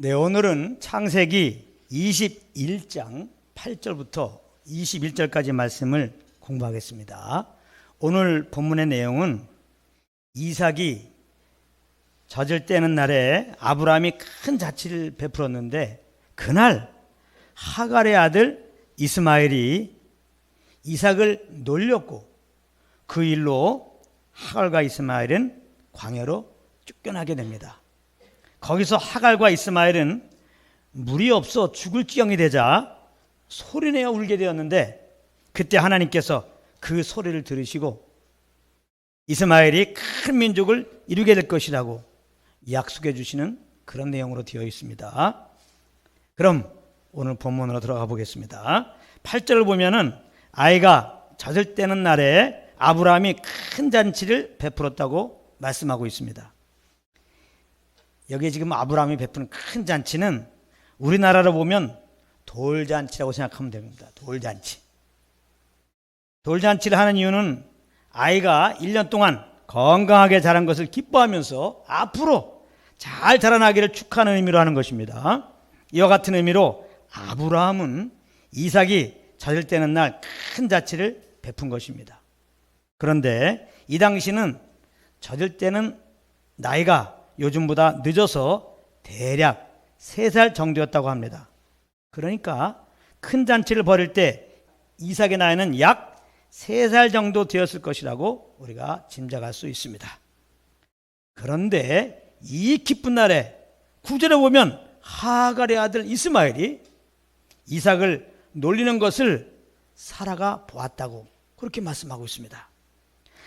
네, 오늘은 창세기 21장 8절부터 21절까지 말씀을 공부하겠습니다. 오늘 본문의 내용은 이삭이 젖을 떼는 날에 아브라함이 큰 자치를 베풀었는데 그날 하갈의 아들 이스마엘이 이삭을 놀렸고 그 일로 하갈과 이스마엘은 광야로 쫓겨나게 됩니다. 거기서 하갈과 이스마엘은 물이 없어 죽을 지경이 되자 소리내어 울게 되었는데 그때 하나님께서 그 소리를 들으시고 이스마엘이 큰 민족을 이루게 될 것이라고 약속해 주시는 그런 내용으로 되어 있습니다. 그럼 오늘 본문으로 들어가 보겠습니다. 8절을 보면은 아이가 젖을 떼는 날에 아브라함이 큰 잔치를 베풀었다고 말씀하고 있습니다. 여기에 지금 아브라함이 베푸는 큰 잔치는 우리나라로 보면 돌잔치라고 생각하면 됩니다. 돌잔치. 돌잔치를 하는 이유는 아이가 1년 동안 건강하게 자란 것을 기뻐하면서 앞으로 잘 자라나기를 축하하는 의미로 하는 것입니다. 이와 같은 의미로 아브라함은 이삭이 젖을 떼는 날 큰 잔치를 베푼 것입니다. 그런데 이 당시는 젖을 떼는 나이가 요즘보다 늦어서 대략 3살 정도였다고 합니다. 그러니까 큰 잔치를 벌일 때 이삭의 나이는 약 3살 정도 되었을 것이라고 우리가 짐작할 수 있습니다. 그런데 이 기쁜 날에 9절에 보면 하갈의 아들 이스마엘이 이삭을 놀리는 것을 사라가 보았다고 그렇게 말씀하고 있습니다.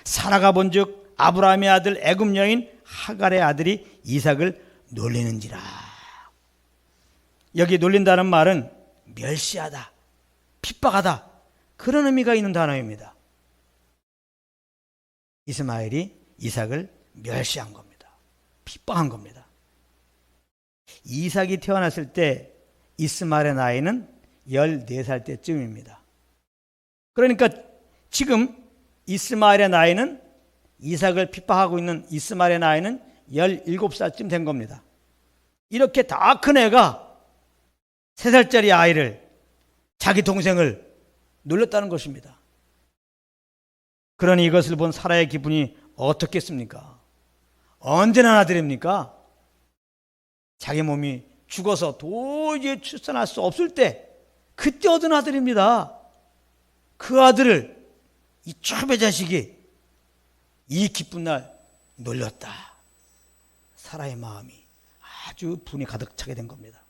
사라가 본즉 아브라함의 아들 애굽 여인 하갈의 아들이 이삭을 놀리는지라. 여기 놀린다는 말은 멸시하다, 핍박하다 그런 의미가 있는 단어입니다. 이스마엘이 이삭을 멸시한 겁니다. 핍박한 겁니다. 이삭이 태어났을 때 이스마엘의 나이는 14살 때쯤입니다. 그러니까 지금 이스마엘의 나이는 이삭을 핍박하고 있는 이스마엘의 나이는 17살쯤 된 겁니다. 이렇게 다 큰 애가 3살짜리 아이를 자기 동생을 놀렸다는 것입니다. 그러니 이것을 본 사라의 기분이 어떻겠습니까? 언제나 아들입니까? 자기 몸이 죽어서 도저히 출산할 수 없을 때 그때 얻은 아들입니다. 그 아들을 이 초배 자식이 이 기쁜 날 놀렸다. 사라의 마음이 아주 분이 가득 차게 된 겁니다.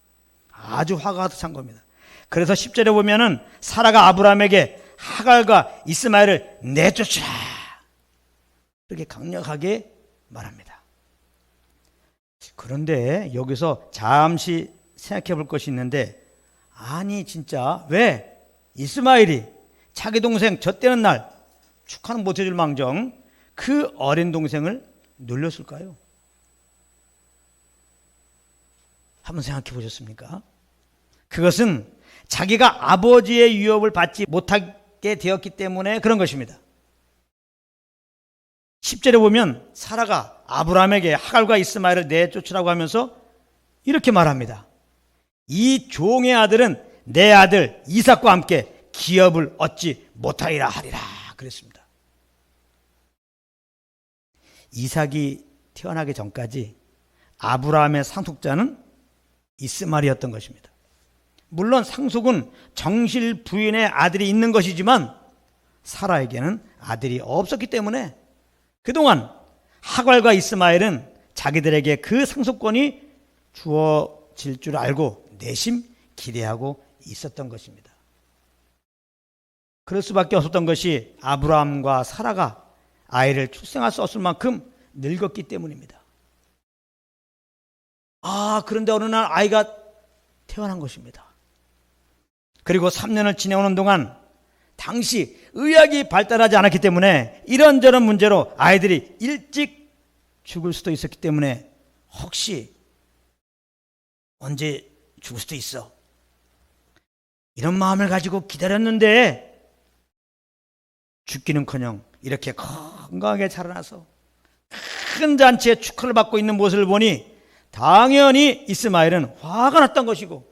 아주 화가 가득 찬 겁니다. 그래서 10절에 보면은 사라가 아브라함에게 하갈과 이스마엘을 내쫓으라 이렇게 강력하게 말합니다. 그런데 여기서 잠시 생각해 볼 것이 있는데 아니 진짜 왜 이스마엘이 자기 동생 젖대는 날 축하는 못해줄 망정 그 어린 동생을 놀렸을까요? 한번 생각해 보셨습니까? 그것은 자기가 아버지의 유업을 받지 못하게 되었기 때문에 그런 것입니다. 10절에 보면 사라가 아브라함에게 하갈과 이스마엘을 내쫓으라고 하면서 이렇게 말합니다. 이 종의 아들은 내 아들 이삭과 함께 기업을 얻지 못하리라 하리라 그랬습니다. 이삭이 태어나기 전까지 아브라함의 상속자는 이스마엘이었던 것입니다. 물론 상속은 정실 부인의 아들이 있는 것이지만 사라에게는 아들이 없었기 때문에 그동안 하갈과 이스마엘은 자기들에게 그 상속권이 주어질 줄 알고 내심 기대하고 있었던 것입니다. 그럴 수밖에 없었던 것이 아브라함과 사라가 아이를 출생할 수 없을 만큼 늙었기 때문입니다. 그런데 어느 날 아이가 태어난 것입니다. 그리고 3년을 지내오는 동안 당시 의학이 발달하지 않았기 때문에 이런저런 문제로 아이들이 일찍 죽을 수도 있었기 때문에 혹시 언제 죽을 수도 있어 이런 마음을 가지고 기다렸는데 죽기는커녕 이렇게 건강하게 자라나서 큰 잔치에 축하를 받고 있는 모습을 보니 당연히 이스마엘은 화가 났던 것이고,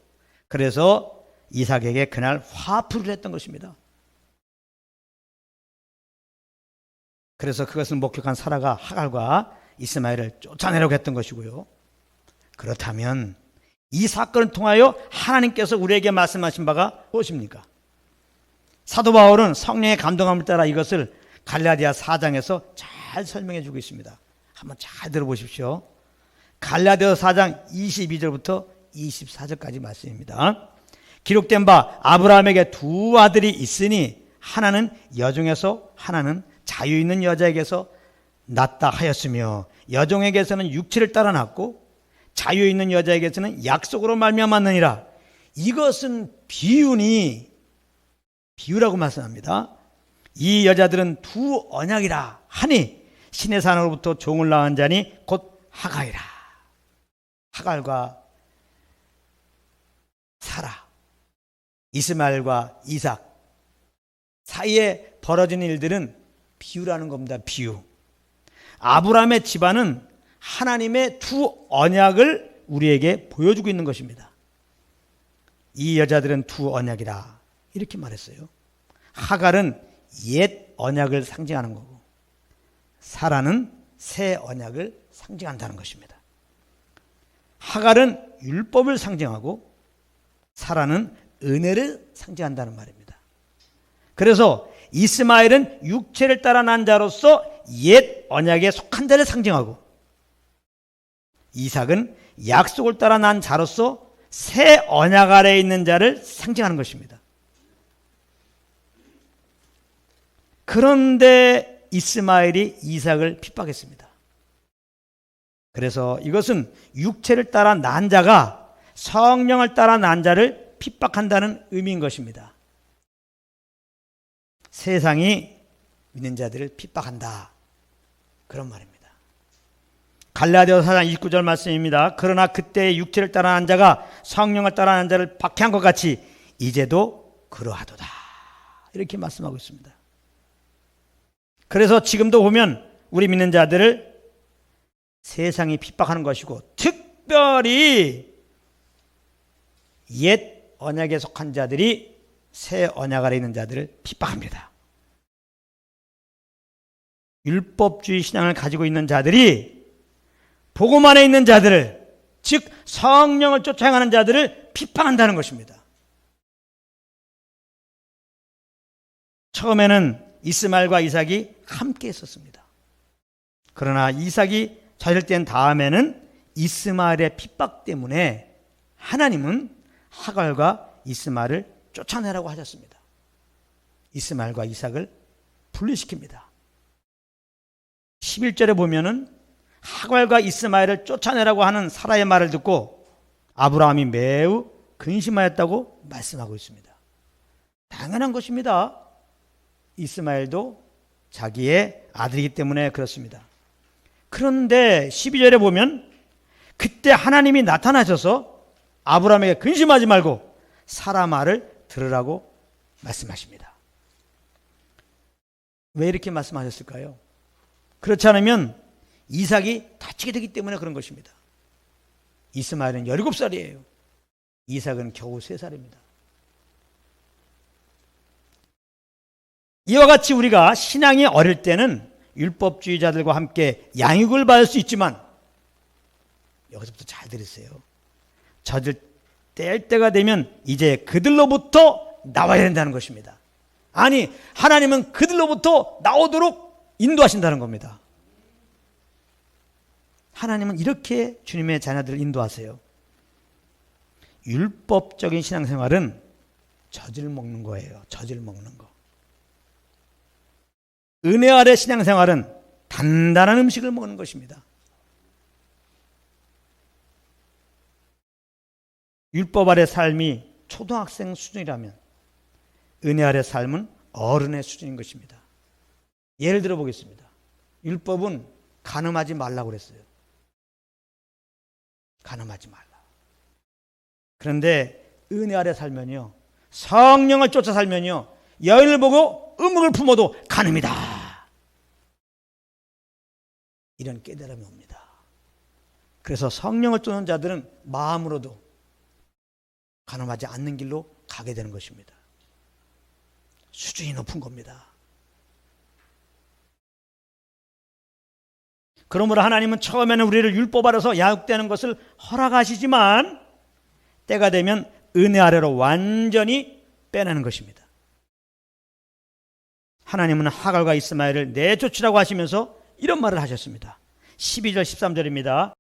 그래서 이삭에게 그날 화풀이를 했던 것입니다. 그래서 그것을 목격한 사라가 하갈과 이스마엘을 쫓아내려고 했던 것이고요. 그렇다면 이 사건을 통하여 하나님께서 우리에게 말씀하신 바가 무엇입니까? 사도 바울은 성령의 감동함을 따라 이것을 갈라디아 4장에서 잘 설명해 주고 있습니다. 한번 잘 들어보십시오. 갈라디아 4장 22절부터 24절까지 말씀입니다. 기록된 바 아브라함에게 두 아들이 있으니 하나는 여종에서 하나는 자유 있는 여자에게서 낳다 하였으며, 여종에게서는 육체를 따라 낳고 자유 있는 여자에게서는 약속으로 말미암았느니라. 이것은 비유라고 말씀합니다. 이 여자들은 두 언약이라 하니 신의 산으로부터 종을 낳은 자니 곧 하갈이라. 하갈과 사라, 이스마엘과 이삭 사이에 벌어진 일들은 비유라는 겁니다. 비유. 아브라함의 집안은 하나님의 두 언약을 우리에게 보여주고 있는 것입니다. 이 여자들은 두 언약이라 이렇게 말했어요. 하갈은 옛 언약을 상징하는 거고, 사라는 새 언약을 상징한다는 것입니다. 하갈은 율법을 상징하고 사라는 은혜를 상징한다는 말입니다. 그래서 이스마엘은 육체를 따라 난 자로서 옛 언약에 속한 자를 상징하고, 이삭은 약속을 따라 난 자로서 새 언약 아래에 있는 자를 상징하는 것입니다. 그런데 이스마엘이 이삭을 핍박했습니다. 그래서 이것은 육체를 따라 난 자가 성령을 따라 난 자를 핍박한다는 의미인 것입니다. 세상이 믿는 자들을 핍박한다, 그런 말입니다. 갈라디아 4장 29절 말씀입니다. 그러나 그때 육체를 따라 난 자가 성령을 따라 난 자를 박해한 것 같이 이제도 그러하도다, 이렇게 말씀하고 있습니다. 그래서 지금도 보면 우리 믿는 자들을 세상이 핍박하는 것이고, 특별히 옛 언약에 속한 자들이 새 언약 아래 있는 자들을 핍박합니다. 율법주의 신앙을 가지고 있는 자들이 복음 안에 있는 자들을, 즉 성령을 쫓아 행하는 자들을 핍박한다는 것입니다. 처음에는 이스마엘과 이삭이 함께 했었습니다. 그러나 이삭이 자절된 다음에는 이스마엘의 핍박 때문에 하나님은 하갈과 이스마엘을 쫓아내라고 하셨습니다. 이스마엘과 이삭을 분리시킵니다. 11절에 보면은 하갈과 이스마엘을 쫓아내라고 하는 사라의 말을 듣고 아브라함이 매우 근심하였다고 말씀하고 있습니다. 당연한 것입니다. 이스마엘도 자기의 아들이기 때문에 그렇습니다. 그런데 12절에 보면 그때 하나님이 나타나셔서 아브라함에게 근심하지 말고 사라 말을 들으라고 말씀하십니다. 왜 이렇게 말씀하셨을까요? 그렇지 않으면 이삭이 다치게 되기 때문에 그런 것입니다. 이스마엘은 17살이에요. 이삭은 겨우 3살입니다. 이와 같이 우리가 신앙이 어릴 때는 율법주의자들과 함께 양육을 받을 수 있지만, 여기서부터 잘 들으세요. 젖을 뗄 때가 되면 이제 그들로부터 나와야 된다는 것입니다. 아니, 하나님은 그들로부터 나오도록 인도하신다는 겁니다. 하나님은 이렇게 주님의 자녀들을 인도하세요. 율법적인 신앙생활은 젖을 먹는 거예요. 젖을 먹는 거. 은혜 아래 신앙생활은 단단한 음식을 먹는 것입니다. 율법 아래 삶이 초등학생 수준이라면 은혜 아래 삶은 어른의 수준인 것입니다. 예를 들어 보겠습니다. 율법은 간음하지 말라고 그랬어요. 간음하지 말라. 그런데 은혜 아래 살면요, 성령을 쫓아 살면요, 여인을 보고 음욕을 품어도 간음이다, 이런 깨달음이 옵니다. 그래서 성령을 쫓는 자들은 마음으로도 가늠하지 않는 길로 가게 되는 것입니다. 수준이 높은 겁니다. 그러므로 하나님은 처음에는 우리를 율법 아래서 야육되는 것을 허락하시지만 때가 되면 은혜 아래로 완전히 빼내는 것입니다. 하나님은 하갈과 이스마엘을 내쫓으라고 하시면서 이런 말을 하셨습니다. 12절 13절입니다.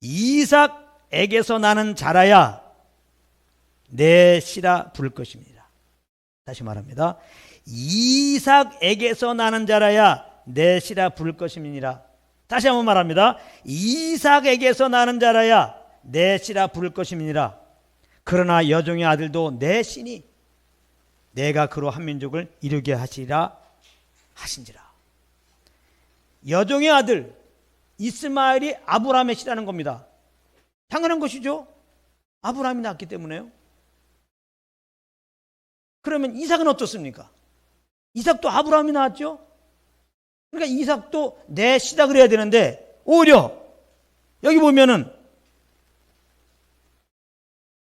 이삭에게서 나는 자라야 내 씨라 부를 것입니다. 다시 말합니다. 이삭에게서 나는 자라야 내 씨라 부를 것임이니라. 다시 한번 말합니다. 이삭에게서 나는 자라야 내 씨라 부를 것임이니라. 그러나 여종의 아들도 내 씨니 내가 그로 한 민족을 이루게 하시리라 하신지라. 여종의 아들 이스마엘이 아브라함의 씨라는 겁니다. 당연한 것이죠. 아브라함이 낳았기 때문에요. 그러면 이삭은 어떻습니까? 이삭도 아브라함이 낳았죠. 그러니까 이삭도 내 씨다 그래야 되는데 오히려 여기 보면은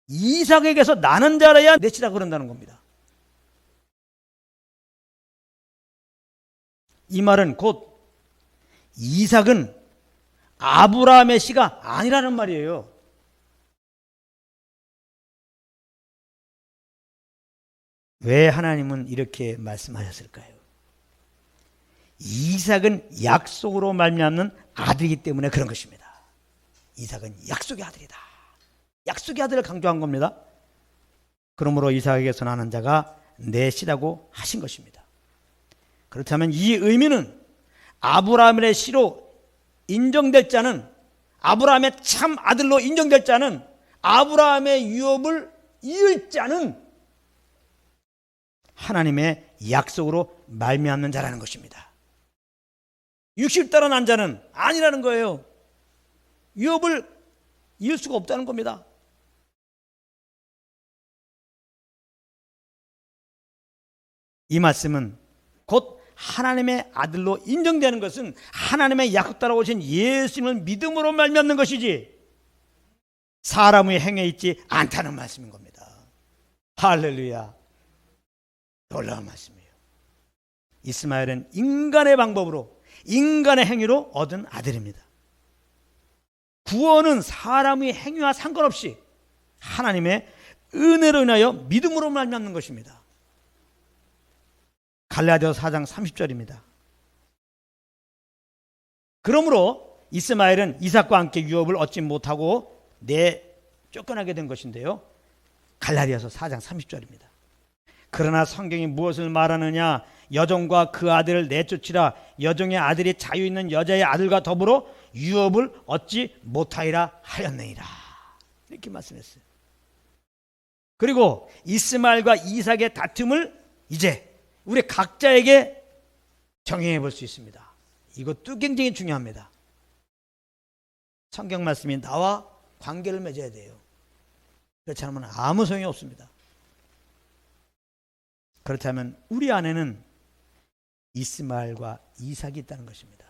이삭에게서 나는 자라야 내 씨다 그런다는 겁니다. 이 말은 곧 이삭은 아브라함의 씨가 아니라는 말이에요. 왜 하나님은 이렇게 말씀하셨을까요? 이삭은 약속으로 말미암는 아들이기 때문에 그런 것입니다. 이삭은 약속의 아들이다. 약속의 아들을 강조한 겁니다. 그러므로 이삭에게서 나는 자가 내 씨라고 하신 것입니다. 그렇다면 이 의미는 아브라함의 씨로 인정될 자는, 아브라함의 참 아들로 인정될 자는, 아브라함의 유업을 이을 자는 하나님의 약속으로 말미암는 자라는 것입니다. 60달러 난 자는 아니라는 거예요. 유업을 이을 수가 없다는 겁니다. 이 말씀은 곧 하나님의 아들로 인정되는 것은 하나님의 약속 따라 오신 예수님을 믿음으로 말미암는 것이지 사람의 행위에 있지 않다는 말씀인 겁니다. 할렐루야. 놀라운 말씀이에요. 이스마엘은 인간의 방법으로, 인간의 행위로 얻은 아들입니다. 구원은 사람의 행위와 상관없이 하나님의 은혜로 인하여 믿음으로 말미암는 것입니다. 갈라디아서 4장 30절입니다. 그러므로 이스마엘은 이삭과 함께 유업을 얻지 못하고 쫓겨나게 된 것인데요. 갈라디아서 4장 30절입니다. 그러나 성경이 무엇을 말하느냐? 여종과 그 아들을 내쫓으라. 여종의 아들이 자유 있는 여자의 아들과 더불어 유업을 얻지 못하리라 하였느니라. 이렇게 말씀했어요. 그리고 이스마엘과 이삭의 다툼을 이제 우리 각자에게 정의해 볼 수 있습니다. 이것도 굉장히 중요합니다. 성경 말씀이 나와 관계를 맺어야 돼요. 그렇지 않으면 아무 소용이 없습니다. 그렇다면 우리 안에는 이스마엘과 이삭이 있다는 것입니다.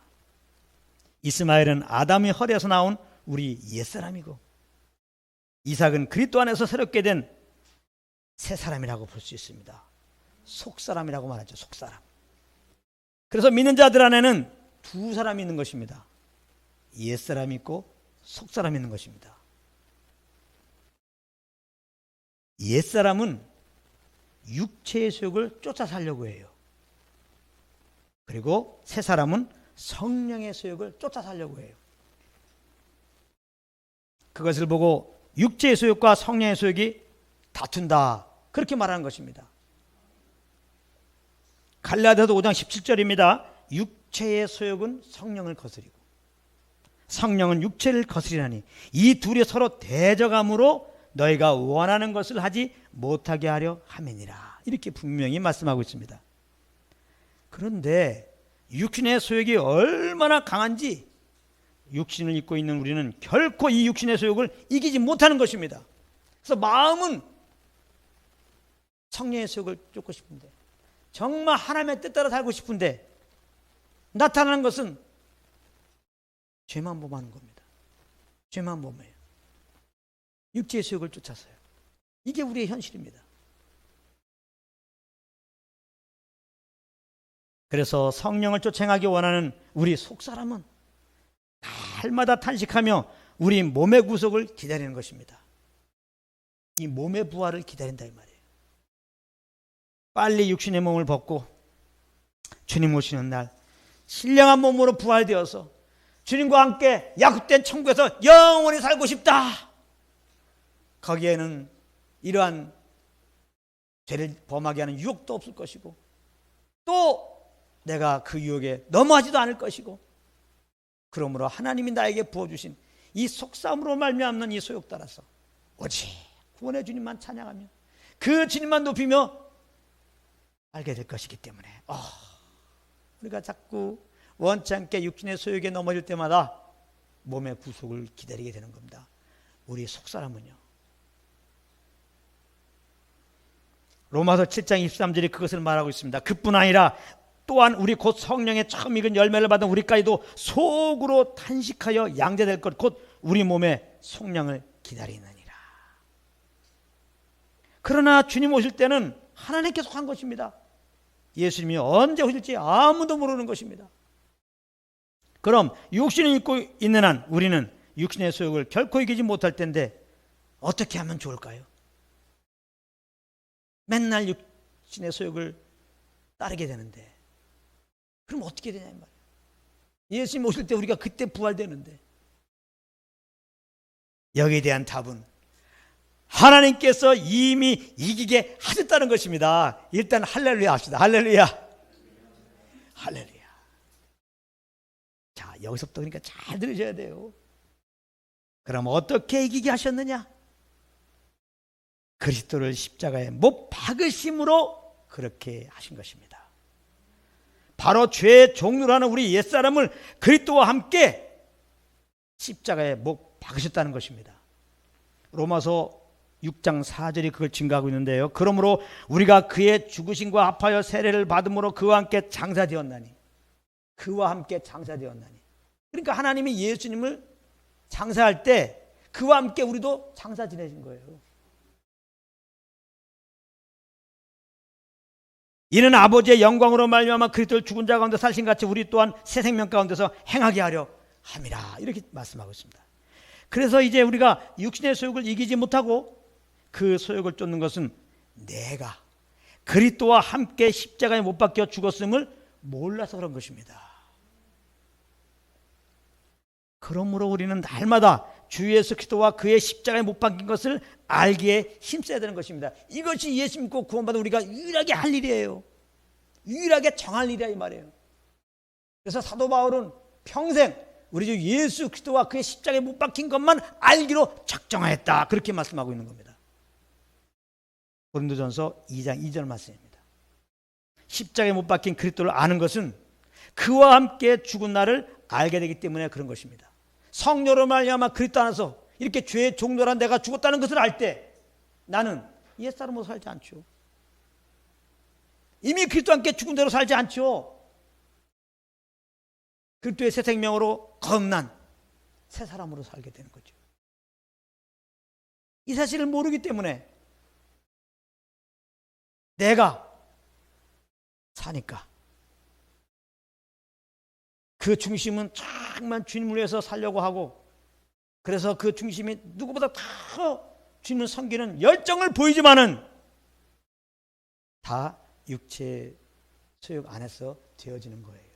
이스마엘은 아담의 허리에서 나온 우리 옛사람이고, 이삭은 그리스도 안에서 새롭게 된 새 사람이라고 볼 수 있습니다. 속사람이라고 말하죠. 속사람. 그래서 믿는 자들 안에는 두 사람이 있는 것입니다. 옛사람이 있고 속사람이 있는 것입니다. 옛사람은 육체의 소욕을 쫓아 살려고 해요. 그리고 새 사람은 성령의 소욕을 쫓아 살려고 해요. 그것을 보고 육체의 소욕과 성령의 소욕이 다툰다, 그렇게 말하는 것입니다. 갈라디아서 5장 17절입니다. 육체의 소욕은 성령을 거스리고 성령은 육체를 거스리나니 이 둘이 서로 대적함으로 너희가 원하는 것을 하지 못하게 하려 함이니라. 이렇게 분명히 말씀하고 있습니다. 그런데 육신의 소욕이 얼마나 강한지 육신을 입고 있는 우리는 결코 이 육신의 소욕을 이기지 못하는 것입니다. 그래서 마음은 성령의 소욕을 쫓고 싶은데, 정말 하나님의 뜻 따라 살고 싶은데 나타나는 것은 죄만 범하는 겁니다. 죄만 범해요. 육체의 소욕을 쫓아서요. 이게 우리의 현실입니다. 그래서 성령을 쫓아가기 원하는 우리 속사람은 날마다 탄식하며 우리 몸의 구속을 기다리는 것입니다. 이 몸의 부활을 기다린다 이 말이에요. 빨리 육신의 몸을 벗고 주님 오시는 날 신령한 몸으로 부활되어서 주님과 함께 약속된 천국에서 영원히 살고 싶다. 거기에는 이러한 죄를 범하게 하는 유혹도 없을 것이고 또 내가 그 유혹에 넘어가지도 않을 것이고, 그러므로 하나님이 나에게 부어주신 이 속삭임으로 말미암는 이 소욕 따라서 오직 구원의 주님만 찬양하며 그 주님만 높이며 알게 될 것이기 때문에 우리가 자꾸 원치 않게 육신의 소욕에 넘어질 때마다 몸의 구속을 기다리게 되는 겁니다. 우리 속사람은요. 로마서 7장 23절이 그것을 말하고 있습니다. 그뿐 아니라 또한 우리 곧 성령의 처음 익은 열매를 받은 우리까지도 속으로 탄식하여 양자될 것 곧 우리 몸의 속량을 기다리느니라. 그러나 주님 오실 때는 하나님께서 한 것입니다. 예수님이 언제 오실지 아무도 모르는 것입니다. 그럼 육신을 입고 있는 한 우리는 육신의 소욕을 결코 이기지 못할 텐데 어떻게 하면 좋을까요? 맨날 육신의 소욕을 따르게 되는데 그럼 어떻게 되냐 이 말이에요. 예수님 오실 때 우리가 그때 부활되는데, 여기에 대한 답은 하나님께서 이미 이기게 하셨다는 것입니다. 일단 할렐루야 합시다. 할렐루야. 할렐루야. 자, 여기서부터 그러니까 잘 들으셔야 돼요. 그럼 어떻게 이기게 하셨느냐? 그리스도를 십자가에 못 박으심으로 그렇게 하신 것입니다. 바로 죄의 종류라는 우리 옛사람을 그리스도와 함께 십자가에 못 박으셨다는 것입니다. 로마서 6장 4절이 그걸 증가하고 있는데요. 그러므로 우리가 그의 죽으심과 합하여 세례를 받음으로 그와 함께 장사되었나니. 그와 함께 장사되었나니. 그러니까 하나님이 예수님을 장사할 때 그와 함께 우리도 장사 지내신 거예요. 이는 아버지의 영광으로 말미암아 그리스도를 죽은 자 가운데 살신 같이 우리 또한 새 생명 가운데서 행하게 하려 함이라. 이렇게 말씀하고 있습니다. 그래서 이제 우리가 육신의 소욕을 이기지 못하고 그 소욕을 쫓는 것은 내가 그리스도와 함께 십자가에 못 박혀 죽었음을 몰라서 그런 것입니다. 그러므로 우리는 날마다 주 예수 그리스도와 그의 십자가에 못 박힌 것을 알기에 힘써야 되는 것입니다. 이것이 예수 믿고 구원받은 우리가 유일하게 할 일이에요. 유일하게 정할 일이야 이 말이에요. 그래서 사도 바울은 평생 우리 주 예수 그리스도와 그의 십자가에 못 박힌 것만 알기로 작정하였다. 그렇게 말씀하고 있는 겁니다. 고린도전서 2장 2절 말씀입니다. 십자가에 못 박힌 그리스도를 아는 것은 그와 함께 죽은 날을 알게 되기 때문에 그런 것입니다. 성령으로 말미암아 그리스도 안에서 이렇게 죄의 종로란 내가 죽었다는 것을 알 때 나는 옛사람으로 살지 않죠. 이미 그리스도와 함께 죽은 대로 살지 않죠. 그리스도의 새 생명으로 거듭난 새 사람으로 살게 되는 거죠. 이 사실을 모르기 때문에 내가 사니까 그 중심은 정말 주님을 위해서 살려고 하고, 그래서 그 중심이 누구보다 더 주님을 섬기는 열정을 보이지만은 다 육체의 소욕 안에서 되어지는 거예요.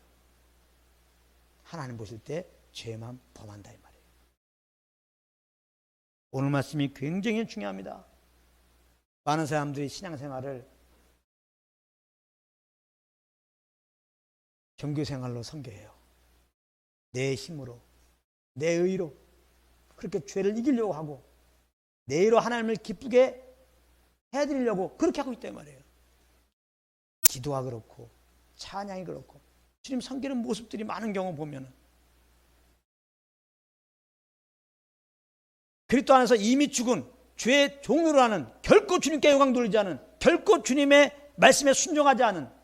하나님 보실 때 죄만 범한다 이 말이에요. 오늘 말씀이 굉장히 중요합니다. 많은 사람들이 신앙생활을 종교생활로 섬겨요. 내 힘으로, 내 의로 그렇게 죄를 이기려고 하고 내 의로 하나님을 기쁘게 해드리려고 그렇게 하고 있단 말이에요. 기도가 그렇고 찬양이 그렇고 주님 섬기는 모습들이 많은 경우 보면은 그리스도 안에서 이미 죽은 죄의 종류로 하는, 결코 주님께 영광 돌리지 않은, 결코 주님의 말씀에 순종하지 않은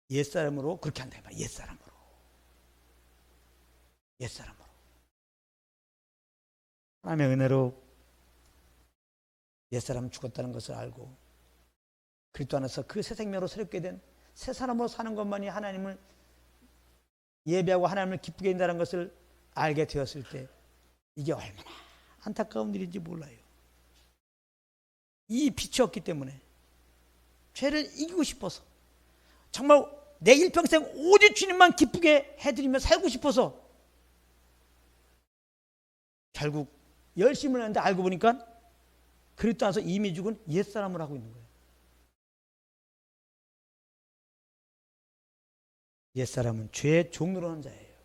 옛사람으로 그렇게 한다. 옛사람으로. 옛사람으로. 하나님의 은혜로 옛사람 죽었다는 것을 알고 그리스도 안에서 그 새 생명으로 새롭게 된 새 사람으로 사는 것만이 하나님을 예배하고 하나님을 기쁘게 한다는 것을 알게 되었을 때 이게 얼마나 안타까운 일인지 몰라요. 이 빛이 없기 때문에 죄를 이기고 싶어서 정말 내 일평생 오직 주님만 기쁘게 해드리며 살고 싶어서 결국 열심을 하는데 알고 보니까 그리스도 안에서 이미 죽은 옛사람을 하고 있는 거예요. 옛사람은 죄의 종로로 하는 자예요.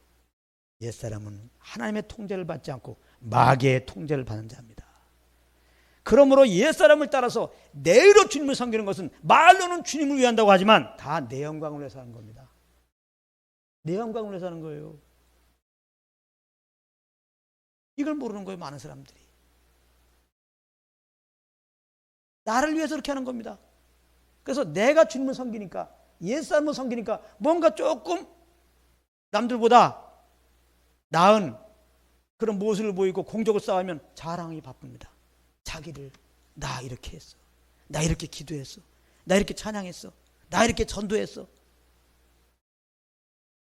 옛사람은 하나님의 통제를 받지 않고 마귀의 통제를 받는 자입니다. 그러므로 옛사람을 따라서 내 의로 주님을 섬기는 것은 말로는 주님을 위한다고 하지만 다 내 영광을 위해서 하는 겁니다. 내 영광을 위해서 하는 거예요. 이걸 모르는 거예요, 많은 사람들이. 나를 위해서 그렇게 하는 겁니다. 그래서 내가 주님을 섬기니까, 옛사람을 섬기니까 뭔가 조금 남들보다 나은 그런 모습을 보이고 공적을 쌓으면 자랑이 바쁩니다. 자기를 나 이렇게 했어, 나 이렇게 기도했어, 나 이렇게 찬양했어, 나 이렇게 전도했어.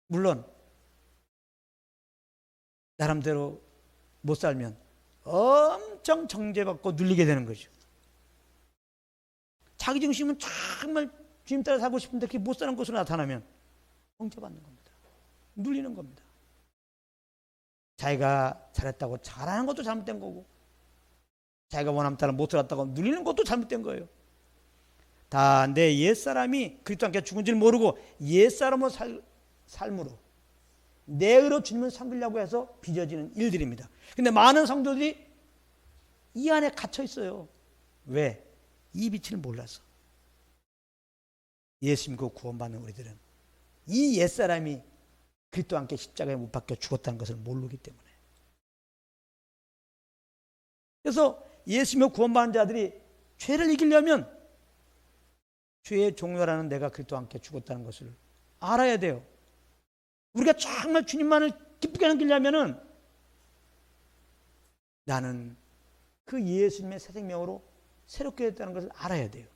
물론 나름대로 못 살면 엄청 정죄받고 눌리게 되는 거죠. 자기 중심은 정말 주님 따라 살고 싶은데 그게 못 사는 것으로 나타나면 정죄받는 겁니다. 눌리는 겁니다. 자기가 잘했다고 잘하는 것도 잘못된 거고 자기가 원하는 따라 못 살았다고 눌리는 것도 잘못된 거예요. 다 내 옛사람이 그리스도 함께 죽은 줄 모르고 옛사람의 삶으로 내 의로 주님을 섬기려고 해서 빚어지는 일들입니다. 근데 많은 성도들이 이 안에 갇혀 있어요. 왜? 이 빛을 몰라서. 예수 믿고 구원받는 우리들은 이 옛사람이 그리스도와 함께 십자가에 못 박혀 죽었다는 것을 모르기 때문에. 그래서 예수 믿고 구원받는 자들이 죄를 이기려면 죄의 종료라는 내가 그리스도와 함께 죽었다는 것을 알아야 돼요. 우리가 정말 주님만을 기쁘게 섬기려면은 나는 그 예수님의 새 생명으로 새롭게 됐다는 것을 알아야 돼요.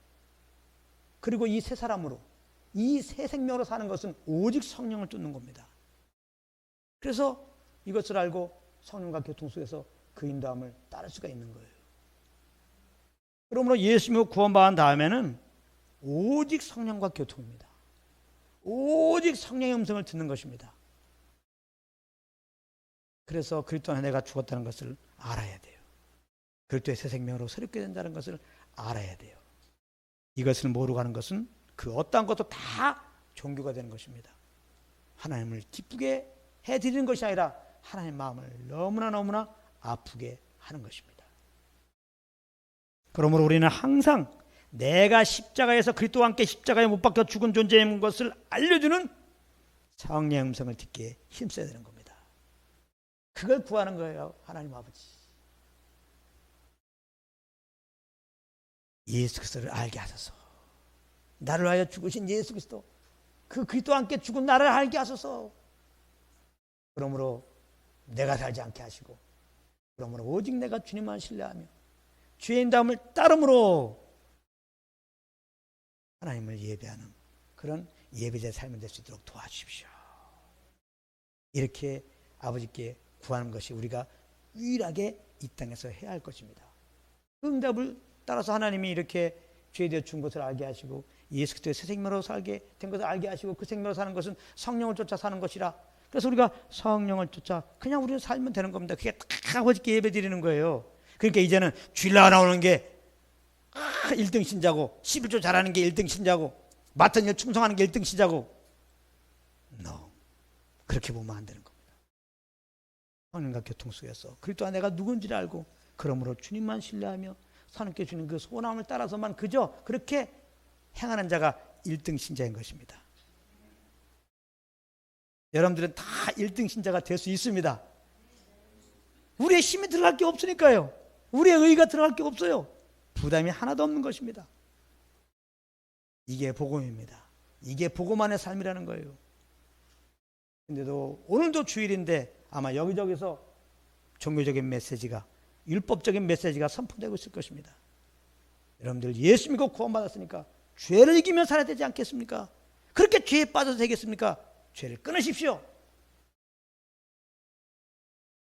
그리고 이 새 사람으로, 이 새 생명으로 사는 것은 오직 성령을 쫓는 겁니다. 그래서 이것을 알고 성령과 교통 속에서 그 인도함을 따를 수가 있는 거예요. 그러므로 예수 믿고 구원받은 다음에는 오직 성령과 교통입니다. 오직 성령의 음성을 듣는 것입니다. 그래서 그리스도 안에 내가 죽었다는 것을 알아야 돼요. 그리스도의 새 생명으로 새롭게 된다는 것을 알아야 돼요. 이것을 모르고 하는 것은 그 어떠한 것도 다 종교가 되는 것입니다. 하나님을 기쁘게 해드리는 것이 아니라 하나님의 마음을 너무나 아프게 하는 것입니다. 그러므로 우리는 항상 내가 십자가에서 그리스도와 함께 십자가에 못 박혀 죽은 존재인 것을 알려주는 성령의 음성을 듣기에 힘써야 되는 겁니다. 그걸 구하는 거예요. 하나님 아버지, 예수 그리스도를 알게 하소서. 나를 위하여 죽으신 예수 그리스도, 그 그리스도와 함께 죽은 나를 알게 하소서. 그러므로 내가 살지 않게 하시고, 그러므로 오직 내가 주님만 신뢰하며 주의 인도함을 따름으로 하나님을 예배하는 그런 예배자의 삶이 될 수 있도록 도와주십시오. 이렇게 아버지께 구하는 것이 우리가 유일하게 이 땅에서 해야 할 것입니다. 그 응답을 따라서 하나님이 이렇게 죄에 대해 준 것을 알게 하시고 예수 그리스도의 새 생명으로 살게 된 것을 알게 하시고 그 생명으로 사는 것은 성령을 쫓아 사는 것이라. 그래서 우리가 성령을 쫓아 그냥 우리는 살면 되는 겁니다. 그게 딱 아버지께 예배 드리는 거예요. 그러니까 이제는 주일날 나오는 게 1등 신자고 11조 잘하는 게 1등 신자고 맡은 일 충성하는 게 1등 신자고 No. 그렇게 보면 안 되는 겁니다. 성령과 교통 속에서 그리스도 내가 누군지를 알고 그러므로 주님만 신뢰하며 하나님께 주는 그 소원함을 따라서만 그저 그렇게 행하는 자가 1등 신자인 것입니다. 여러분들은 다 1등 신자가 될 수 있습니다. 우리의 힘이 들어갈 게 없으니까요. 우리의 의의가 들어갈 게 없어요. 부담이 하나도 없는 것입니다. 이게 복음입니다. 이게 복음 안의 삶이라는 거예요. 근데도 오늘도 주일인데 아마 여기저기서 종교적인 메시지가 율법적인 메시지가 선포되고 있을 것입니다. 여러분들 예수 믿고 구원받았으니까 죄를 이기며 살아야 되지 않겠습니까? 그렇게 죄에 빠져도 되겠습니까? 죄를 끊으십시오.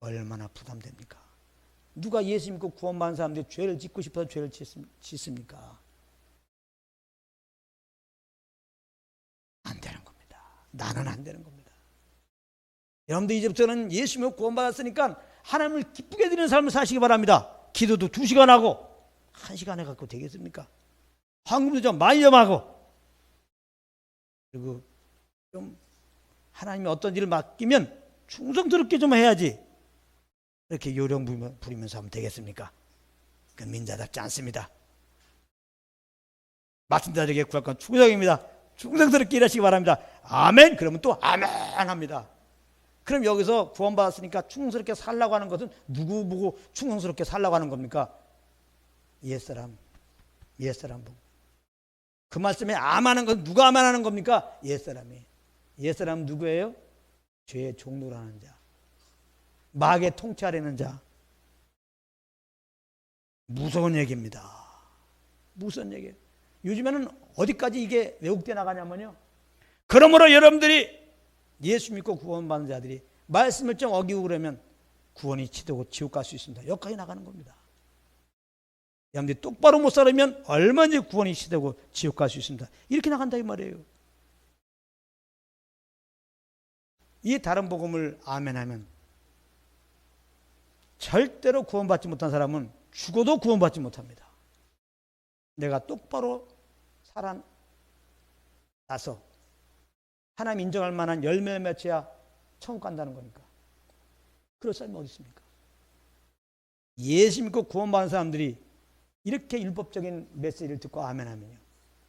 얼마나 부담됩니까? 누가 예수 믿고 구원받은 사람들이 죄를 짓고 싶어서 죄를 짓습니까? 안 되는 겁니다. 나는 안 되는 겁니다. 여러분들 이제부터는 예수 믿고 구원받았으니까 하나님을 기쁘게 드리는 삶을 사시기 바랍니다. 기도도 2시간 하고 1시간 해갖고 되겠습니까? 헌금도 좀 많이 좀 하고, 그리고 좀 하나님이 어떤 일을 맡기면 충성스럽게 좀 해야지 이렇게 요령 부리면서 하면 되겠습니까? 그건 민자답지 않습니다. 맡은 자에게 구할 건 충성입니다. 충성스럽게 일하시기 바랍니다. 아멘. 그러면 또 아멘 합니다. 그럼 여기서 구원받았으니까 충성스럽게 살라고 하는 것은 누구 보고 충성스럽게 살라고 하는 겁니까? 옛사람 보고. 그 말씀에 아멘하는 건 누가 아멘하는 겁니까? 옛사람이. 옛사람은 누구예요? 죄의 종노라는 자, 마귀의 통치하려는 자. 무서운 얘기입니다. 무서운 얘기예요. 요즘에는 어디까지 이게 왜곡돼 나가냐면요, 그러므로 여러분들이 예수 믿고 구원받는 자들이 말씀을 좀 어기고 그러면 구원이 치되고 지옥 갈 수 있습니다. 여기까지 나가는 겁니다. 여러분들이 똑바로 못 살으면 얼마든지 구원이 치되고 지옥 갈 수 있습니다. 이렇게 나간다 이 말이에요. 이 다른 복음을 아멘하면 절대로 구원받지 못한 사람은 죽어도 구원받지 못합니다. 내가 똑바로 살아나서 하나님 인정할 만한 열매를 맺어야 천국 간다는 거니까. 그럴 사람이 어디 있습니까? 예수 믿고 구원받은 사람들이 이렇게 율법적인 메시지를 듣고 아멘하면요,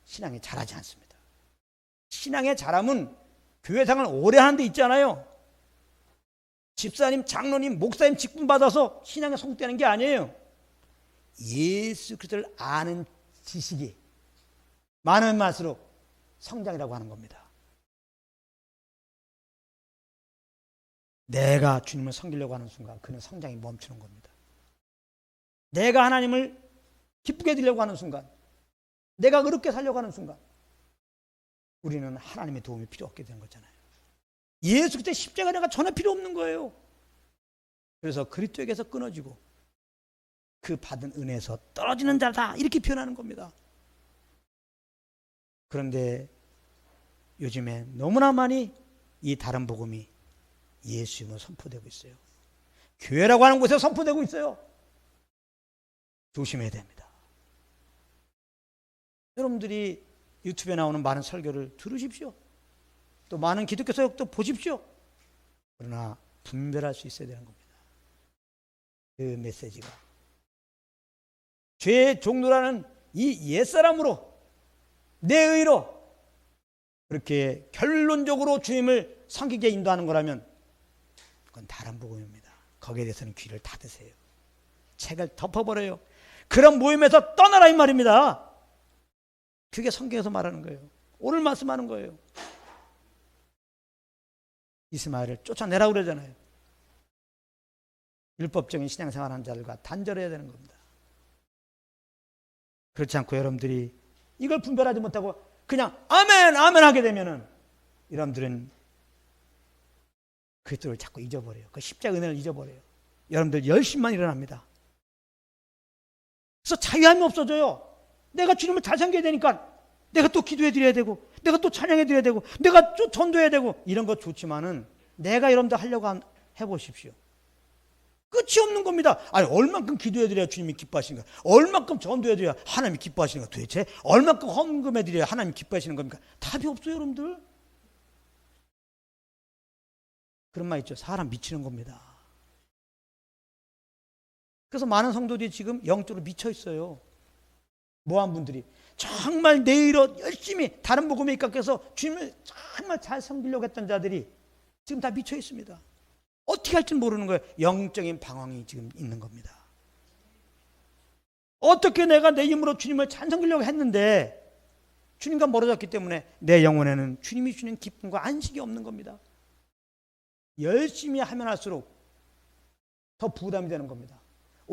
신앙이 자라지 않습니다. 신앙의 자람은 교회생활 오래 하는 데 있잖아요. 집사님, 장로님, 목사님 직분 받아서 신앙에 성숙되는 게 아니에요. 예수 그리스도를 아는 지식이 많으면 많을수록 성장이라고 하는 겁니다. 내가 주님을 섬기려고 하는 순간 그는 성장이 멈추는 겁니다. 내가 하나님을 기쁘게 드리려고 하는 순간, 내가 의롭게 살려고 하는 순간 우리는 하나님의 도움이 필요 없게 되는 거잖아요. 예수 그때 십자가 내가 전혀 필요 없는 거예요. 그래서 그리스도에게서 끊어지고 그 받은 은혜에서 떨어지는 자다 이렇게 표현하는 겁니다. 그런데 요즘에 너무나 많이 이 다른 복음이 예수님을 선포되고 있어요. 교회라고 하는 곳에 선포되고 있어요. 조심해야 됩니다. 여러분들이 유튜브에 나오는 많은 설교를 들으십시오. 또 많은 기독교 사역도 보십시오. 그러나 분별할 수 있어야 되는 겁니다. 그 메시지가 죄의 종로라는 이 옛사람으로 내 의로 그렇게 결론적으로 주님을 섬기게 인도하는 거라면 그건 다른 복음입니다. 거기에 대해서는 귀를 닫으세요. 책을 덮어버려요. 그런 모임에서 떠나라 이 말입니다. 그게 성경에서 말하는 거예요. 오늘 말씀하는 거예요. 이스마엘을 쫓아내라고 그러잖아요. 율법적인 신앙생활하는 자들과 단절해야 되는 겁니다. 그렇지 않고 여러분들이 이걸 분별하지 못하고 그냥 아멘 아멘 하게 되면은 여러분들은 그리스도를 자꾸 잊어버려요. 그 십자가 은혜를 잊어버려요. 여러분들 열심만 일어납니다. 그래서 자유함이 없어져요. 내가 주님을 잘 섬겨야 되니까 내가 또 기도해 드려야 되고 내가 또 찬양해 드려야 되고 내가 또 전도해야 되고 이런 거 좋지만은 내가 여러분들 하려고 해보십시오. 끝이 없는 겁니다. 아니 얼만큼 기도해 드려야 주님이 기뻐하시는가, 얼만큼 전도해 드려야 하나님이 기뻐하시는가, 도대체 얼만큼 헌금해 드려야 하나님이 기뻐하시는 겁니까? 답이 없어요 여러분들. 그런 말 있죠. 사람 미치는 겁니다. 그래서 많은 성도들이 지금 영적으로 미쳐 있어요. 모한 분들이 정말 내일로 열심히 다른 복음에 입각해서 주님을 정말 잘 섬기려고 했던 자들이 지금 다 미쳐 있습니다. 어떻게 할지 모르는 거예요. 영적인 방황이 지금 있는 겁니다. 어떻게 내가 내 힘으로 주님을 잘 섬기려고 했는데 주님과 멀어졌기 때문에 내 영혼에는 주님이 주는 기쁨과 안식이 없는 겁니다. 열심히 하면 할수록 더 부담이 되는 겁니다.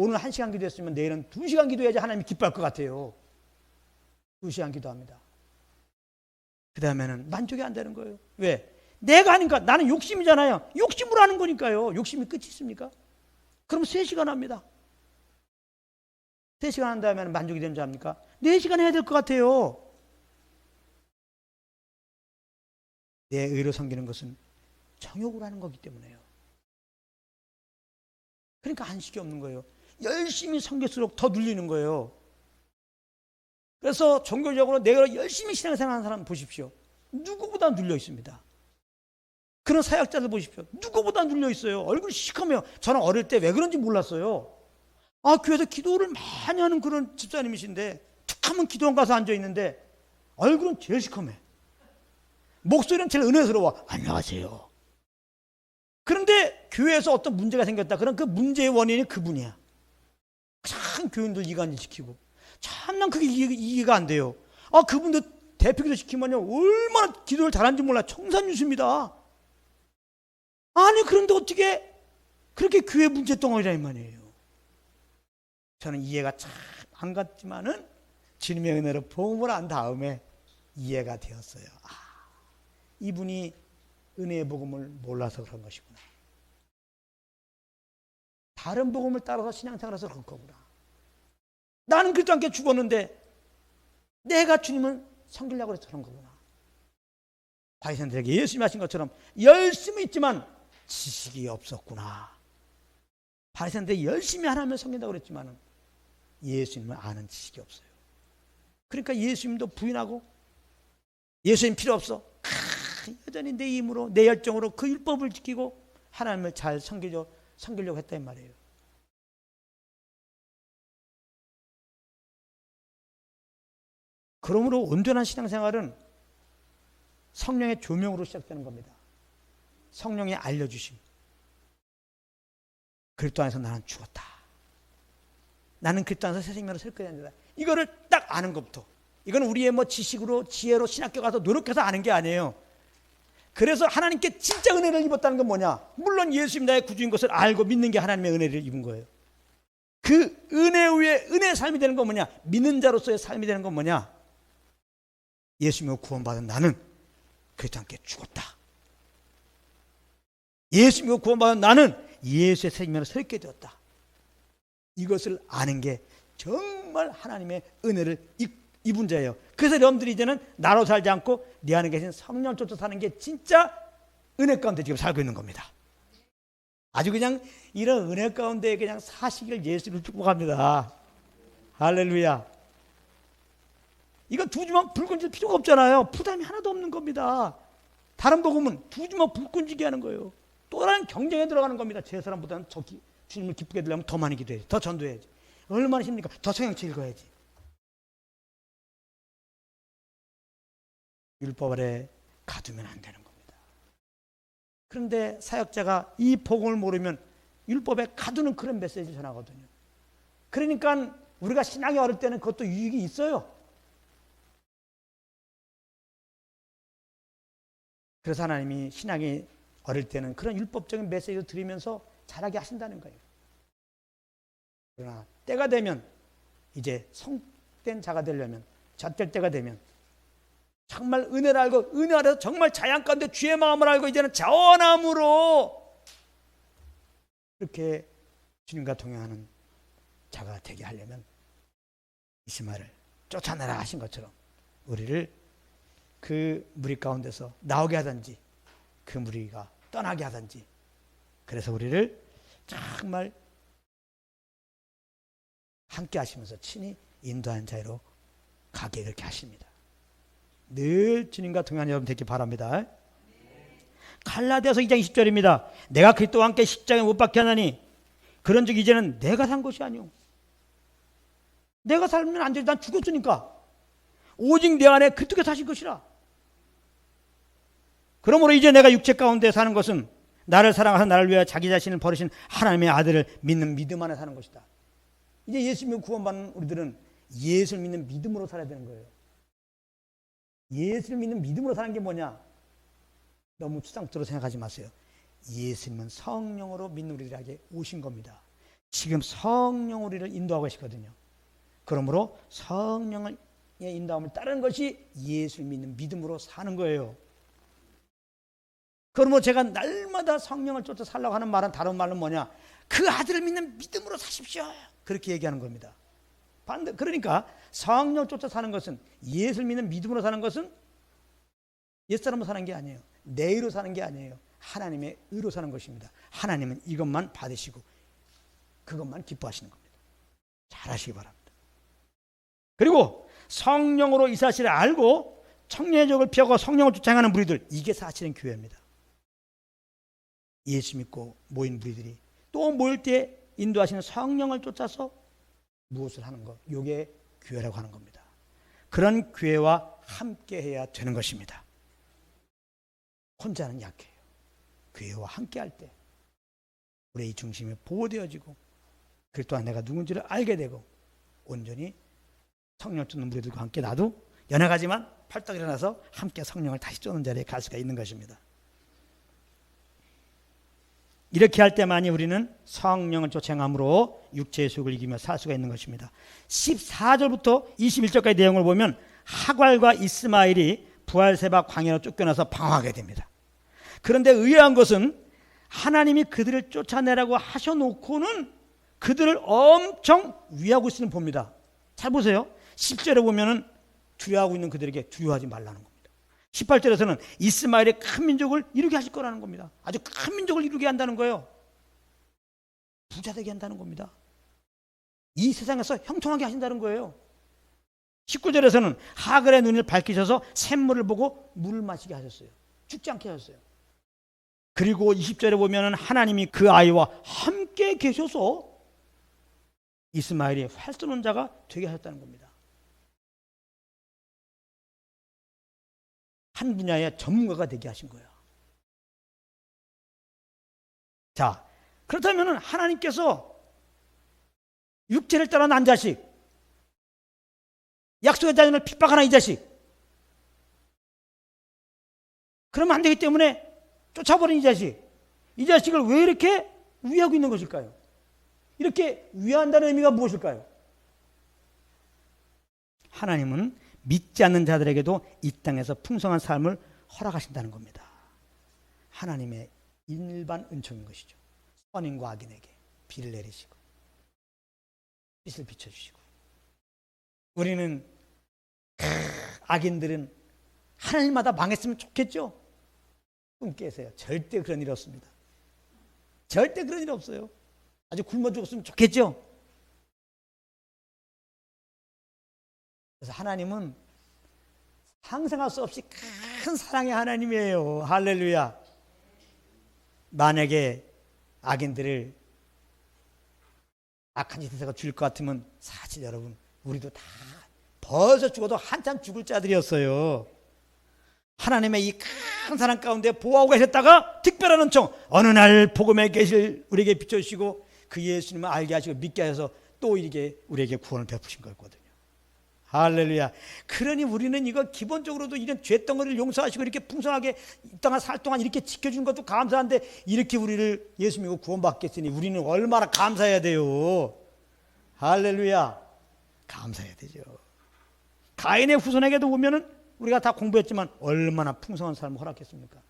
오늘 1시간 기도했으면 내일은 2시간 기도해야지 하나님이 기뻐할 것 같아요. 2시간 기도합니다. 그 다음에는 만족이 안 되는 거예요. 왜? 내가 하니까 나는 욕심이잖아요. 욕심으로 하는 거니까요. 욕심이 끝이 있습니까? 그럼 3시간 합니다. 3시간 한 다음에는 만족이 되는 줄 압니까? 4시간 해야 될 것 같아요. 내 의로 섬기는 것은 정욕으로 하는 거기 때문에요. 그러니까 안식이 없는 거예요. 열심히 섬길수록 더 눌리는 거예요. 그래서 종교적으로 내가 열심히 신앙생활하는 사람 보십시오. 누구보다 눌려 있습니다. 그런 사역자들 보십시오. 누구보다 눌려 있어요. 얼굴이 시커매요. 저는 어릴 때 왜 그런지 몰랐어요. 교회에서 기도를 많이 하는 그런 집사님이신데 툭 하면 기도원 가서 앉아있는데 얼굴은 제일 시커매. 목소리는 제일 은혜스러워. 안녕하세요. 그런데 교회에서 어떤 문제가 생겼다. 그럼 그 문제의 원인이 그분이야. 참 교인들 이간질 시키고 참 난 그게 이해가 안 돼요. 그분들 대표기도 시키면요 얼마나 기도를 잘하는지 몰라. 청산유수입니다. 아니 그런데 어떻게 그렇게 교회 문제덩어리라 이 말이에요. 저는 이해가 참 안 갔지만은 주님의 은혜로 복음을 안 다음에 이해가 되었어요. 이분이 은혜의 복음을 몰라서 그런 것이구나. 다른 복음을 따라서 신앙생활해서 그런 거구나. 나는 그리스도 함께 죽었는데 내가 주님을 섬기려고 해서 그런 거구나. 바리새인들에게 예수님이 하신 것처럼 열심히 있지만 지식이 없었구나. 바리새인들이 열심히 하나님을 섬긴다고 그랬지만 예수님을 아는 지식이 없어요. 그러니까 예수님도 부인하고 예수님 필요 없어. 여전히 내 힘으로 내 열정으로 그 율법을 지키고 하나님을 잘 섬기려고 했단 말이에요. 그러므로 온전한 신앙생활은 성령의 조명으로 시작되는 겁니다. 성령의 알려주심. 그리스도 안에서 나는 죽었다. 나는 그리스도 안에서 새 생명으로 살 거야 된다. 이거를 딱 아는 것부터. 이건 우리의 지식으로 지혜로 신학교 가서 노력해서 아는 게 아니에요. 그래서 하나님께 진짜 은혜를 입었다는 건 뭐냐? 물론 예수님 나의 구주인 것을 알고 믿는 게 하나님의 은혜를 입은 거예요. 그 은혜 위에 은혜의 삶이 되는 건 뭐냐? 믿는 자로서의 삶이 되는 건 뭐냐? 예수님을 구원받은 나는 그리스도와 함께 죽었다. 예수님을 구원받은 나는 예수의 생명으로 서 있게 되었다. 이것을 아는 게 정말 하나님의 은혜를 입은 자예요. 그래서 여러분들이 이제는 나로 살지 않고 네 안에 계신 성령을 쫓아 사는 게 진짜 은혜 가운데 지금 살고 있는 겁니다. 아주 그냥 이런 은혜 가운데 그냥 사시기를 예수를 축복합니다. 할렐루야. 이거 두 주먹 불 끈질 필요가 없잖아요. 부담이 하나도 없는 겁니다. 다른 복음은 두 주먹 불 끈질게 하는 거예요. 또 다른 경쟁에 들어가는 겁니다. 제 사람보다는 주님을 기쁘게 해드리려면 더 많이 기도해야지. 더 전도해야지. 얼마나 힘듭니까? 더 성경책 읽어야지. 율법 아래 가두면 안 되는 겁니다. 그런데 사역자가 이 복음을 모르면 율법에 가두는 그런 메시지를 전하거든요. 그러니까 우리가 신앙이 어릴 때는 그것도 유익이 있어요. 그래서 하나님이 신앙이 어릴 때는 그런 율법적인 메시지를 드리면서 자라게 하신다는 거예요. 그러나 때가 되면 이제 성된 자가 되려면 잣될 때가 되면 정말 은혜를 알고 은혜 아래서 정말 자양 가운데 주의 마음을 알고 이제는 자원함으로 이렇게 주님과 동행하는 자가 되게 하려면 이스마엘을 쫓아내라 하신 것처럼 우리를 그 무리 가운데서 나오게 하든지 그 무리가 떠나게 하든지 그래서 우리를 정말 함께 하시면서 친히 인도하는 자로 가게 그렇게 하십니다. 늘 주님과 동행하는 여러분 되길 바랍니다. 갈라디아서 2장 20절입니다. 내가 그리스도와 함께 십자가에 못 박혀 하나니 그런즉 이제는 내가 산 것이 아니오. 내가 살면 안 되지. 난 죽었으니까. 오직 내 안에 그리스도께서 사신 것이라. 그러므로 이제 내가 육체 가운데 사는 것은 나를 사랑하사 나를 위하여 자기 자신을 버리신 하나님의 아들을 믿는 믿음 안에 사는 것이다. 이제 예수님을 구원받는 우리들은 예수를 믿는 믿음으로 살아야 되는 거예요. 예수를 믿는 믿음으로 사는 게 뭐냐? 너무 추상적으로 생각하지 마세요. 예수님은 성령으로 믿는 우리들에게 오신 겁니다. 지금 성령 우리를 인도하고 계시거든요. 그러므로 성령의 인도함을 따르는 것이 예수 믿는 믿음으로 사는 거예요. 그러므로 제가 날마다 성령을 쫓아 살라고 하는 말은 다른 말은 뭐냐? 그 아들을 믿는 믿음으로 사십시오. 그렇게 얘기하는 겁니다. 그러니까 성령을 쫓아 사는 것은, 예수를 믿는 믿음으로 사는 것은 옛사람으로 사는 게 아니에요. 내 의로 사는 게 아니에요. 하나님의 의로 사는 것입니다. 하나님은 이것만 받으시고 그것만 기뻐하시는 겁니다. 잘하시기 바랍니다. 그리고 성령으로 이 사실을 알고 청년의 적을 피하고 성령을 쫓아 행하는 무리들, 이게 사실은 교회입니다. 예수 믿고 모인 무리들이 또 모일 때 인도하시는 성령을 쫓아서 무엇을 하는 것, 이게 교회라고 하는 겁니다. 그런 교회와 함께 해야 되는 것입니다. 혼자는 약해요. 교회와 함께 할 때 우리의 중심이 보호되어지고, 그 또한 내가 누군지를 알게 되고, 온전히 성령을 쫓는 무리들과 함께 나도 연약하지만 팔딱 일어나서 함께 성령을 다시 쫓는 자리에 갈 수가 있는 것입니다. 이렇게 할 때만이 우리는 성령을 쫓아 행함으로 육체의 속을 이기며 살 수가 있는 것입니다. 14절부터 21절까지 내용을 보면 하갈과 이스마엘이 부할세바 광야로 쫓겨나서 방황하게 됩니다. 그런데 의아한 것은 하나님이 그들을 쫓아내라고 하셔놓고는 그들을 엄청 위하고 있으면 봅니다. 잘 보세요. 10절에 보면은 두려워하고 있는 그들에게 두려워하지 말라는 겁니다. 18절에서는 이스마엘의 큰 민족을 이루게 하실 거라는 겁니다. 아주 큰 민족을 이루게 한다는 거예요. 부자 되게 한다는 겁니다. 이 세상에서 형통하게 하신다는 거예요. 19절에서는 하갈의 눈을 밝히셔서 샘물을 보고 물을 마시게 하셨어요. 죽지 않게 하셨어요. 그리고 20절에 보면 하나님이 그 아이와 함께 계셔서 이스마엘이 활선원자가 되게 하셨다는 겁니다. 한 분야의 전문가가 되게 하신 거예요. 자, 그렇다면 하나님께서 육체를 따라 난 자식, 약속의 자녀를 핍박하는 이 자식, 그러면 안 되기 때문에 쫓아버린 이 자식을 왜 이렇게 위하고 있는 것일까요? 이렇게 위한다는 의미가 무엇일까요? 하나님은 믿지 않는 자들에게도 이 땅에서 풍성한 삶을 허락하신다는 겁니다. 하나님의 일반 은총인 것이죠. 선인과 악인에게 비를 내리시고 빛을 비춰주시고, 우리는 악인들은 하늘마다 망했으면 좋겠죠? 꿈 깨세요. 절대 그런 일 없습니다. 절대 그런 일 없어요. 아주 굶어 죽었으면 좋겠죠? 그래서 하나님은 상상할 수 없이 큰 사랑의 하나님이에요. 할렐루야. 만약에 악인들을 악한 짓에서 죽일 것 같으면 사실 여러분, 우리도 다 벌써 죽어도 한참 죽을 자들이었어요. 하나님의 이 큰 사랑 가운데 보호하고 계셨다가 특별한 은총, 어느 날 복음에 계실 우리에게 비춰주시고 그 예수님을 알게 하시고 믿게 하셔서 또 이렇게 우리에게 구원을 베푸신 거였거든요. 할렐루야. 그러니 우리는 이거 기본적으로도 이런 죄덩어리를 용서하시고 이렇게 풍성하게 이 땅을 살 동안 이렇게 지켜준 것도 감사한데, 이렇게 우리를 예수 믿고 구원받겠으니 우리는 얼마나 감사해야 돼요. 할렐루야. 감사해야 되죠. 가인의 후손에게도 보면은 우리가 다 공부했지만 얼마나 풍성한 삶을 허락했습니까?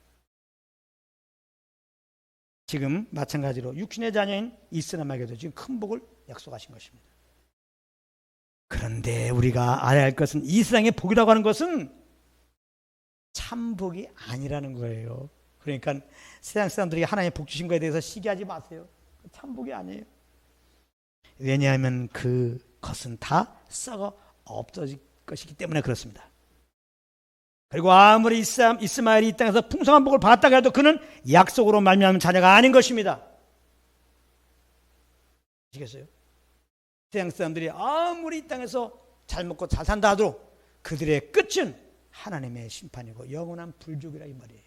지금 마찬가지로 육신의 자녀인 이스라엘에게도 지금 큰 복을 약속하신 것입니다. 그런데 우리가 알아야 할 것은, 이 세상의 복이라고 하는 것은 참 복이 아니라는 거예요. 그러니까 세상 사람들이 하나님의 복 주신 것에 대해서 시기하지 마세요. 참 복이 아니에요. 왜냐하면 그것은 다 썩어 없어질 것이기 때문에 그렇습니다. 그리고 아무리 이스마엘이 이 땅에서 풍성한 복을 받았다고 해도 그는 약속으로 말미암은 자녀가 아닌 것입니다. 아시겠어요? 세상 사람들이 아무리 이 땅에서 잘 먹고 잘 산다 하도록 그들의 끝은 하나님의 심판이고 영원한 불족이라 이 말이에요.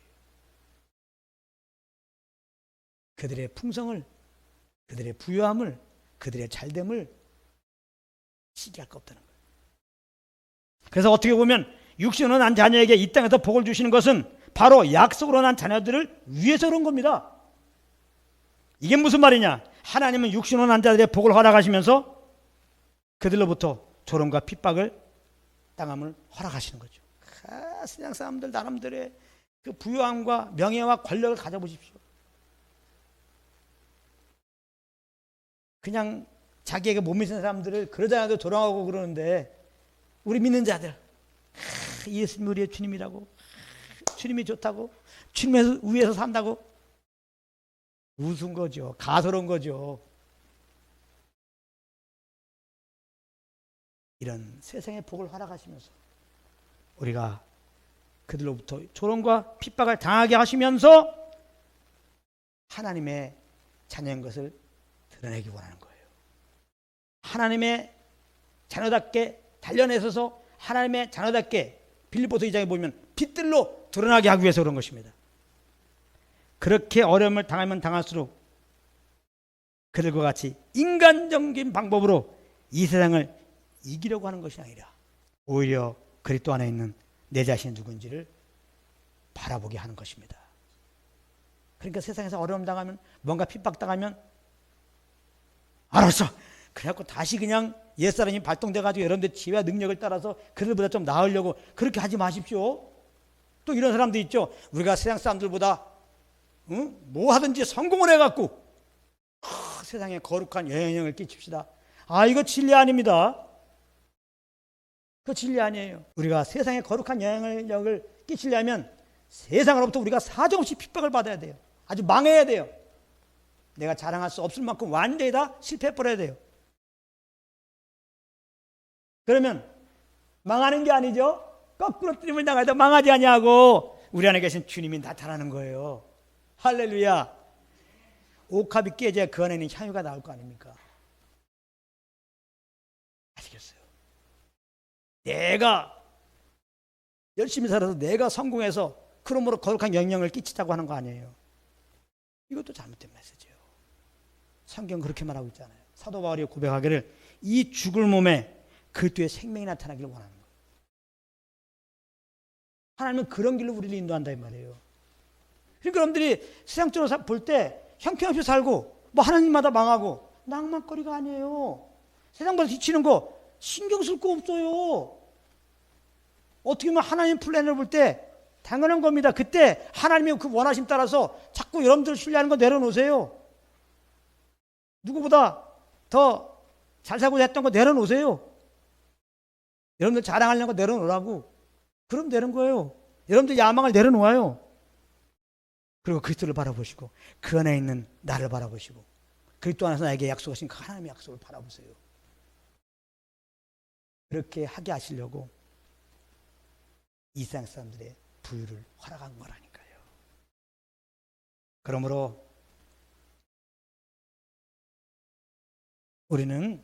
그들의 풍성을, 그들의 부유함을, 그들의 잘됨을 시기할 거 없다는 거예요. 그래서 어떻게 보면 육신으로 난 자녀에게 이 땅에서 복을 주시는 것은 바로 약속으로 난 자녀들을 위해서 그런 겁니다. 이게 무슨 말이냐? 하나님은 육신으로 난 자들의 복을 허락하시면서 그들로부터 조롱과 핍박을 당함을 허락하시는 거죠. 세상 사람들 나름대로의 그 부유함과 명예와 권력을 가져보십시오. 그냥 자기에게 못 믿는 사람들을 그러자도 조롱하고 그러는데, 우리 믿는 자들, 예수님 우리의 주님이라고, 주님이 좋다고, 주님 위에서 산다고 우스운 거죠. 가소로운 거죠. 이런 세상의 복을 허락하시면서 우리가 그들로부터 조롱과 핍박을 당하게 하시면서 하나님의 자녀인 것을 드러내기 원하는 거예요. 하나님의 자녀답게 단련해서서 하나님의 자녀답게 빌립보서 2장에 보면 빛들로 드러나게 하기 위해서 그런 것입니다. 그렇게 어려움을 당하면 당할수록 그들과 같이 인간적인 방법으로 이 세상을 이기려고 하는 것이 아니라 오히려 그리스도 안에 있는 내 자신이 누군지를 바라보게 하는 것입니다. 그러니까 세상에서 어려움 당하면, 뭔가 핍박 당하면 알았어, 그래갖고 다시 그냥 옛사람이 발동돼가지고 여러분들 지혜와 능력을 따라서 그들보다 좀 나으려고 그렇게 하지 마십시오. 또 이런 사람도 있죠. 우리가 세상 사람들보다 뭐 하든지 성공을 해갖고 세상에 거룩한 영향을 끼칩시다. 이거 진리 아닙니다. 그 진리 아니에요. 우리가 세상에 거룩한 영향력을 끼치려면 세상으로부터 우리가 사정없이 핍박을 받아야 돼요. 아주 망해야 돼요. 내가 자랑할 수 없을 만큼 완전히 다 실패해버려야 돼요. 그러면 망하는 게 아니죠. 거꾸로 뜨림을 당해도 망하지 아니하고 우리 안에 계신 주님이 나타나는 거예요. 할렐루야. 옥합이 깨져야 그 안에는 향유가 나올 거 아닙니까? 아시겠어요? 내가 열심히 살아서 내가 성공해서 그러므로 거룩한 영향을 끼치자고 하는 거 아니에요. 이것도 잘못된 메시지예요. 성경은 그렇게 말하고 있잖아요. 사도 바울이 고백하기를 이 죽을 몸에 그리스도의 생명이 나타나기를 원하는 거예요. 하나님은 그런 길로 우리를 인도한다 이 말이에요. 그러니까 여러분들이 세상적으로 볼 때 형편없이 살고 뭐 하나님마다 망하고 낭만거리가 아니에요. 세상보다 뒤치는 거 신경 쓸 거 없어요. 어떻게 보면 하나님 플랜을 볼 때 당연한 겁니다. 그때 하나님의 그 원하심 따라서 자꾸 여러분들 신뢰하는 거 내려놓으세요. 누구보다 더 잘 살고 했던 거 내려놓으세요. 여러분들 자랑하려는 거 내려놓으라고. 그럼 되는 거예요. 여러분들 야망을 내려놓아요. 그리고 그리스도를 바라보시고 그 안에 있는 나를 바라보시고 그리스도 안에서 나에게 약속하신 그 하나님의 약속을 바라보세요. 그렇게 하게 하시려고 이 세상 사람들의 부유를 허락한 거라니까요. 그러므로 우리는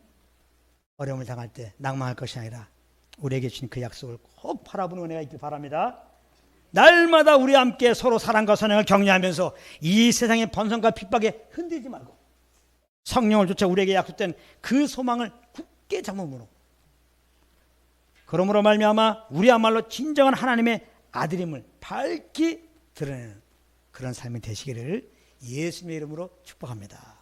어려움을 당할 때 낭망할 것이 아니라 우리에게 주신 그 약속을 꼭 바라보는 은혜가 있길 바랍니다. 날마다 우리 함께 서로 사랑과 선행을 격려하면서 이 세상의 번성과 핍박에 흔들리지 말고 성령을 쫓아 우리에게 약속된 그 소망을 굳게 잡음으로 그러므로 말미암아 우리야말로 진정한 하나님의 아들임을 밝히 드러내는 그런 삶이 되시기를 예수님의 이름으로 축복합니다.